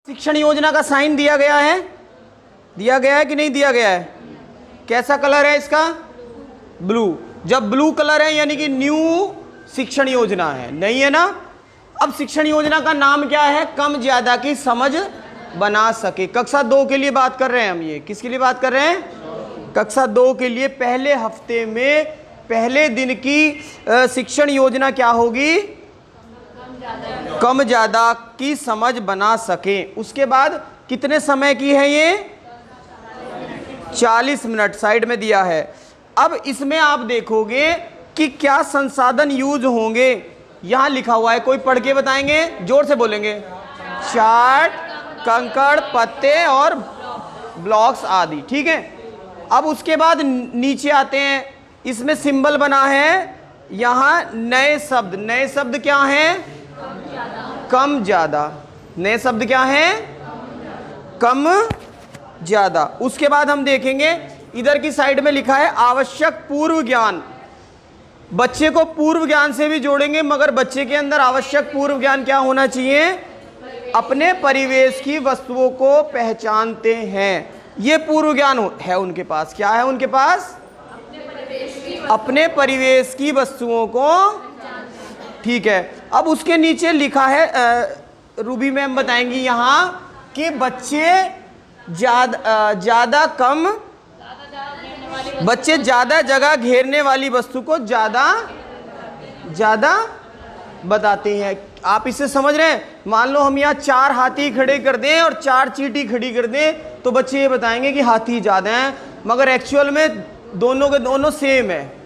शिक्षण योजना का साइन दिया गया है, कि नहीं दिया गया है? कैसा कलर है इसका? ब्लू। जब ब्लू कलर है यानी कि न्यू शिक्षण योजना है, नहीं है ना? अब शिक्षण योजना का नाम क्या है? कम ज्यादा की समझ बना सके। कक्षा 2 के लिए बात कर रहे हैं हम। ये किसके लिए बात कर रहे हैं? कक्षा 2 के लिए पहले हफ्ते में पहले दिन की शिक्षण योजना क्या होगी? कम ज्यादा की समझ बना सके। उसके बाद कितने समय की है ये? 40 मिनट साइड में दिया है। अब इसमें आप देखोगे कि क्या संसाधन यूज होंगे। यहां लिखा हुआ है, कोई पढ़ के बताएंगे? जोर से बोलेंगे। चार्ट, कंकड़, पत्ते और ब्लॉक्स आदि, ठीक है। अब उसके बाद नीचे आते हैं, इसमें सिंबल बना है यहां नए शब्द। नए शब्द क्या हैं? कम ज्यादा। नए शब्द क्या हैं? कम ज्यादा। उसके बाद हम देखेंगे इधर की साइड में लिखा है आवश्यक पूर्व ज्ञान। बच्चे को पूर्व ज्ञान से भी जोड़ेंगे, मगर बच्चे के अंदर आवश्यक पूर्व ज्ञान क्या होना चाहिए? अपने परिवेश की वस्तुओं को पहचानते हैं, ये पूर्व ज्ञान है उनके पास। क्या है उनके पास? अपने परिवेश की वस्तुओं को, ठीक है। अब उसके नीचे लिखा है, रूबी मैम बताएंगी यहाँ कि बच्चे ज्यादा जगह घेरने वाली वस्तु को ज्यादा बताते हैं। आप इसे समझ रहे हैं? मान लो हम यहाँ 4 हाथी खड़े कर दें और 4 चींटी खड़ी कर दें, तो बच्चे ये बताएंगे कि हाथी ज्यादा हैं, मगर एक्चुअल में दोनों के दोनों सेम है।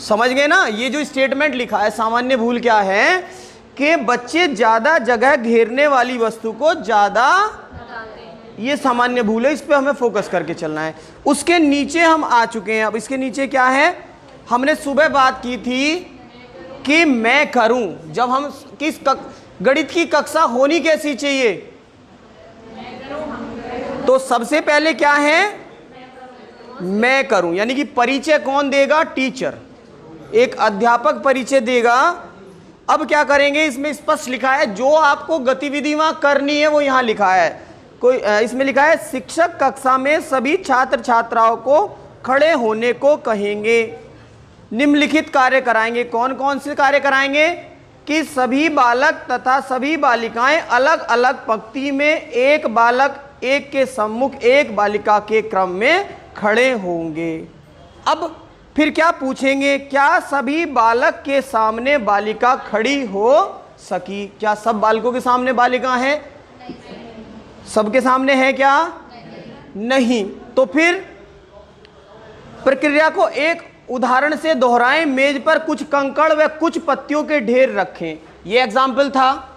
समझ गए ना? ये जो स्टेटमेंट लिखा है, सामान्य भूल क्या है कि बच्चे ज्यादा जगह घेरने वाली वस्तु को ज्यादा, ये सामान्य भूल है, इस पे हमें फोकस करके चलना है। उसके नीचे हम आ चुके हैं। अब इसके नीचे क्या है? हमने सुबह बात की थी कि मैं करूं। जब हम किस गणित की कक्षा होनी कैसी चाहिए? तो सबसे पहले क्या है? मैं करूं, यानी कि परिचय कौन देगा? टीचर, एक अध्यापक परिचय देगा। अब क्या करेंगे? इसमें स्पष्ट लिखा है जो आपको गतिविधि वहां करनी है वो यहां लिखा है। कोई इसमें लिखा है शिक्षक कक्षा में सभी छात्र छात्राओं को खड़े होने को कहेंगे, निम्नलिखित कार्य कराएंगे। कौन कौन से कार्य कराएंगे? कि सभी बालक तथा सभी बालिकाएं अलग अलग पंक्ति में एक बालक एक के सम्मुख एक बालिका के क्रम में खड़े होंगे। अब फिर क्या पूछेंगे? क्या सभी बालक के सामने बालिका खड़ी हो सकी? क्या सब बालकों के सामने बालिका है? सबके सामने है क्या? नहीं। तो फिर प्रक्रिया को एक उदाहरण से दोहराएं। मेज पर कुछ कंकड़ व कुछ पत्तियों के ढेर रखें। ये एग्जाम्पल था।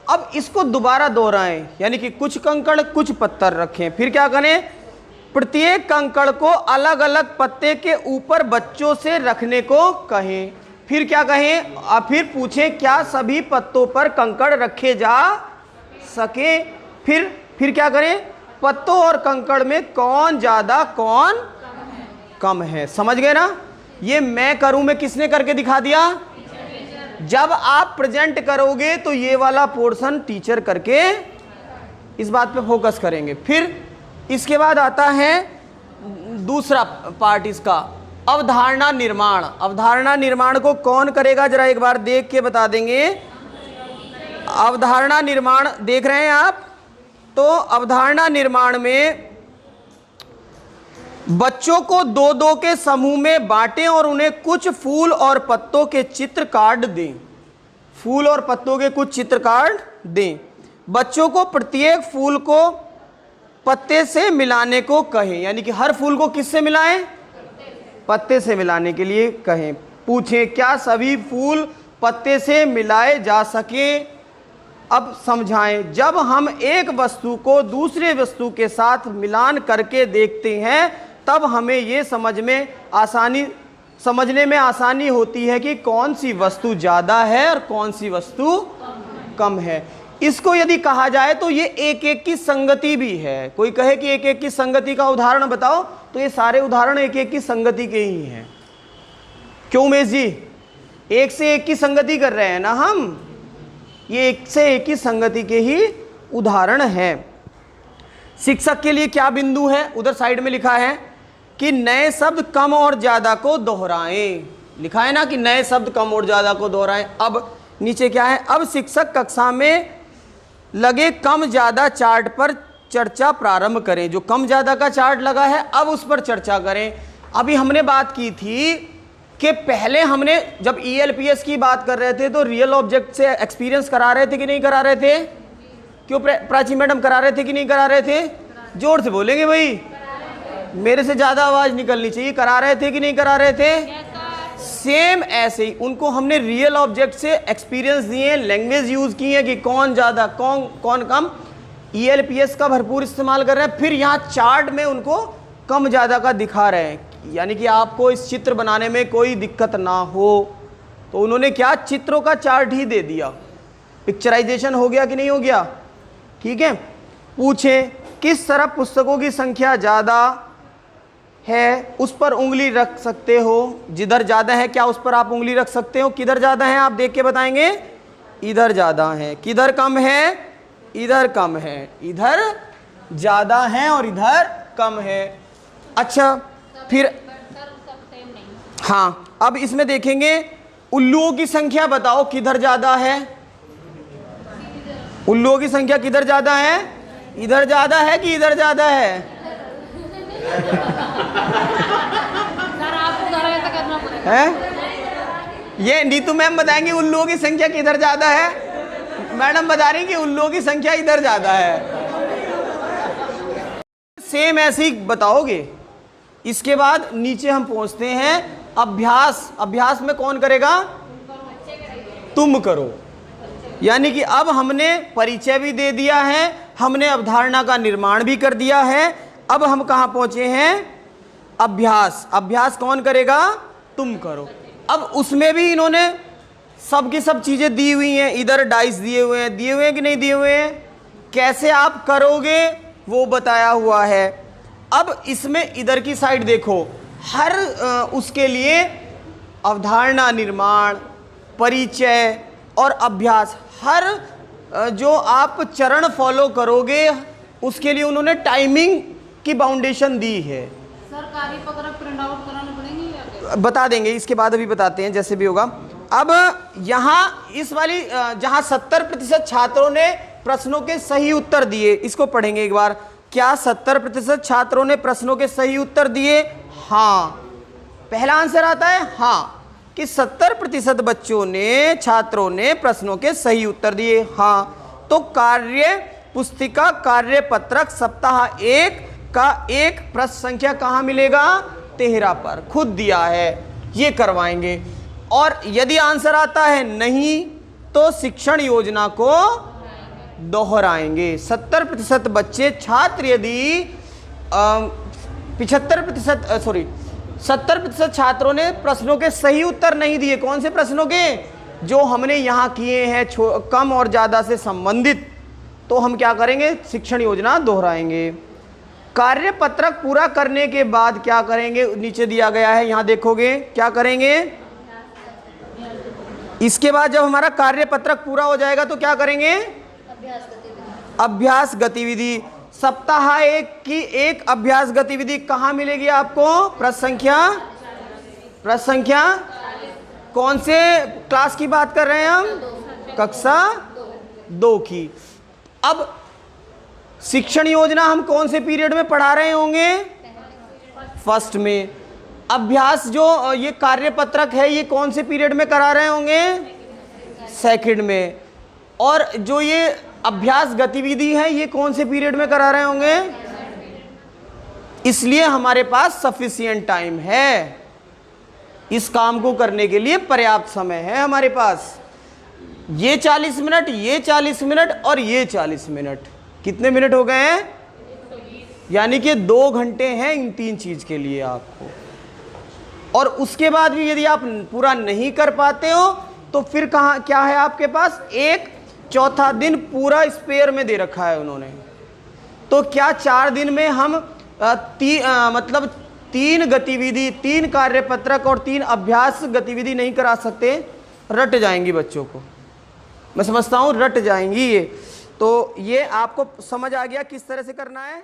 अब इसको दोबारा दोहराएं, यानी कि कुछ कंकड़ कुछ पत्थर रखें। फिर क्या करें? प्रत्येक कंकड़ को अलग अलग पत्ते के ऊपर बच्चों से रखने को कहें। फिर क्या कहें? फिर पूछें क्या सभी पत्तों पर कंकड़ रखे जा सके? फिर क्या करें? पत्तों और कंकड़ में कौन ज्यादा कौन कम है। समझ गए ना? ये मैं करूं में किसने करके दिखा दिया? जब आप प्रेजेंट करोगे तो ये वाला पोर्शन टीचर करके इस बात पे फोकस करेंगे। फिर इसके बाद आता है दूसरा पार्ट इसका, अवधारणा निर्माण। अवधारणा निर्माण को कौन करेगा? जरा एक बार देख के बता देंगे। अवधारणा निर्माण देख रहे हैं आप? तो अवधारणा निर्माण में बच्चों को 2-2 के समूह में बांटें और उन्हें कुछ फूल और पत्तों के चित्र कार्ड दें। फूल और पत्तों के कुछ चित्र कार्ड दें। बच्चों को प्रत्येक फूल को पत्ते से मिलाने को कहें, यानी कि हर फूल को किससे मिलाएं? पत्ते से मिलाने के लिए कहें। पूछें क्या सभी फूल पत्ते से मिलाए जा सके? अब समझाएं। जब हम एक वस्तु को दूसरे वस्तु के साथ मिलान करके देखते हैं तब हमें ये समझने में आसानी होती है कि कौन सी वस्तु ज़्यादा है और कौन सी वस्तु कम है। इसको यदि कहा जाए तो ये एक एक की संगति भी है। कोई कहे कि एक एक की संगति का उदाहरण बताओ, तो ये सारे उदाहरण एक एक की संगति के ही हैं। क्यों उमेश जी? एक से एक की संगति कर रहे हैं ना हम। ये एक से एक ही संगति के ही उदाहरण है। शिक्षक के लिए क्या बिंदु है, उधर साइड में लिखा है कि नए शब्द कम और ज्यादा को दोहराएं, लिखा है ना कि नए शब्द कम और ज्यादा को दोहराएं। अब नीचे क्या है, अब शिक्षक कक्षा में लगे कम ज्यादा चार्ट पर चर्चा प्रारंभ करें। जो कम ज्यादा का चार्ट लगा है अब उस पर चर्चा करें। अभी हमने बात की थी कि पहले हमने जब ELPS की बात कर रहे थे तो रियल ऑब्जेक्ट से एक्सपीरियंस करा रहे थे कि नहीं करा रहे थे? क्यों प्राची मैडम करा रहे थे कि नहीं करा रहे थे? जोर से बोलेंगे भाई, मेरे से ज्यादा आवाज निकलनी चाहिए। करा रहे थे कि नहीं करा रहे थे? सेम ऐसे ही उनको हमने रियल ऑब्जेक्ट से एक्सपीरियंस दिए, लैंग्वेज यूज की है कि कौन ज्यादा कौन कम। ELPS का भरपूर इस्तेमाल कर रहे हैं। फिर यहाँ चार्ट में उनको कम ज्यादा का दिखा रहे हैं, यानी कि आपको इस चित्र बनाने में कोई दिक्कत ना हो। तो उन्होंने क्या, चित्रों का चार्ट ही दे दिया। पिक्चराइजेशन हो गया कि नहीं हो गया? ठीक है। पूछें किस तरफ पुस्तकों की संख्या ज्यादा है, उस पर उंगली रख सकते हो। जिधर ज्यादा है क्या उस पर आप उंगली रख सकते हो? किधर ज्यादा है आप देख के बताएंगे? इधर ज्यादा है। किधर कम है? इधर कम है। इधर ज्यादा है और इधर कम है। अच्छा फिर हाँ, अब इसमें देखेंगे उल्लुओं की संख्या बताओ किधर ज्यादा है? उल्लुओं की संख्या किधर ज्यादा है? इधर ज्यादा है कि इधर ज्यादा है? ये नीतू मैम बताएंगे उल्लुओं की संख्या किधर ज्यादा है, मैडम बता रही कि उल्लुओं की संख्या इधर ज्यादा है। सेम ऐसे ही बताओगे। इसके बाद नीचे हम पहुंचते हैं अभ्यास। अभ्यास में कौन करेगा? तुम करो। यानी कि अब हमने परिचय भी दे दिया है, हमने अवधारणा का निर्माण भी कर दिया है। अब हम कहां पहुंचे हैं? अभ्यास। अभ्यास कौन करेगा? तुम करो। अब उसमें भी इन्होंने सब की सब चीजें दी हुई हैं। इधर डाइस दिए हुए हैं कि नहीं दिए हुए हैं? कैसे आप करोगे वो बताया हुआ है। अब इसमें इधर की साइड देखो, हर उसके लिए अवधारणा निर्माण, परिचय और अभ्यास, हर जो आप चरण फॉलो करोगे उसके लिए उन्होंने टाइमिंग की बाउंडेशन दी है। सरकारी पत्र प्रिंट आउट कराने पड़ेंगे या क्या? बता देंगे, इसके बाद अभी बताते हैं जैसे भी होगा। अब यहाँ इस वाली जहाँ 70% छात्रों ने प्रश्नों के सही उत्तर दिए, इसको पढ़ेंगे एक बार। क्या 70% छात्रों ने प्रश्नों के सही उत्तर दिए? हाँ। पहला आंसर आता है हाँ, कि 70% बच्चों ने, छात्रों ने प्रश्नों के सही उत्तर दिए। हाँ। तो कार्य पुस्तिका, कार्य पत्रक सप्ताह 1 का एक प्रश्न संख्या कहाँ मिलेगा? 13 पर खुद दिया है, ये करवाएंगे। और यदि आंसर आता है नहीं तो शिक्षण योजना को दोहराएंगे। 70% बच्चे छात्र यदि 70% छात्रों ने प्रश्नों के सही उत्तर नहीं दिए। कौन से प्रश्नों के? जो हमने यहाँ किए हैं कम और ज्यादा से संबंधित, तो हम क्या करेंगे? शिक्षण योजना दोहराएंगे। कार्य पत्रक पूरा करने के बाद क्या करेंगे? नीचे दिया गया है, यहां देखोगे क्या करेंगे। इसके बाद जब हमारा कार्य पत्रक पूरा हो जाएगा तो क्या करेंगे? अभ्यास गतिविधि। सप्ताह 1 की एक अभ्यास गतिविधि कहां मिलेगी आपको? प्रश्न संख्या कौन से क्लास की बात कर रहे हैं हम? कक्षा 2 की। अब शिक्षण योजना हम कौन से पीरियड में पढ़ा रहे होंगे? फर्स्ट में। अभ्यास जो ये कार्य पत्रक है ये कौन से पीरियड में करा रहे होंगे? सेकंड में। और जो ये अभ्यास गतिविधि है ये कौन से पीरियड में करा रहे होंगे? इसलिए हमारे पास सफिशिएंट टाइम है, इस काम को करने के लिए पर्याप्त समय है हमारे पास। ये 40 मिनट, ये 40 मिनट और ये 40 मिनट, कितने मिनट हो गए हैं? यानी कि 2 घंटे हैं इन 3 चीज के लिए आपको। और उसके बाद भी यदि आप पूरा नहीं कर पाते हो तो फिर कहाँ क्या है आपके पास? 1/4 दिन पूरा स्पेयर में दे रखा है उन्होंने। तो क्या 4 दिन में हम मतलब 3 गतिविधि, 3 कार्यपत्रक और 3 अभ्यास गतिविधि नहीं करा सकते? रट जाएंगी बच्चों को, मैं समझता हूँ रट जाएंगी ये। तो ये आपको समझ आ गया किस तरह से करना है।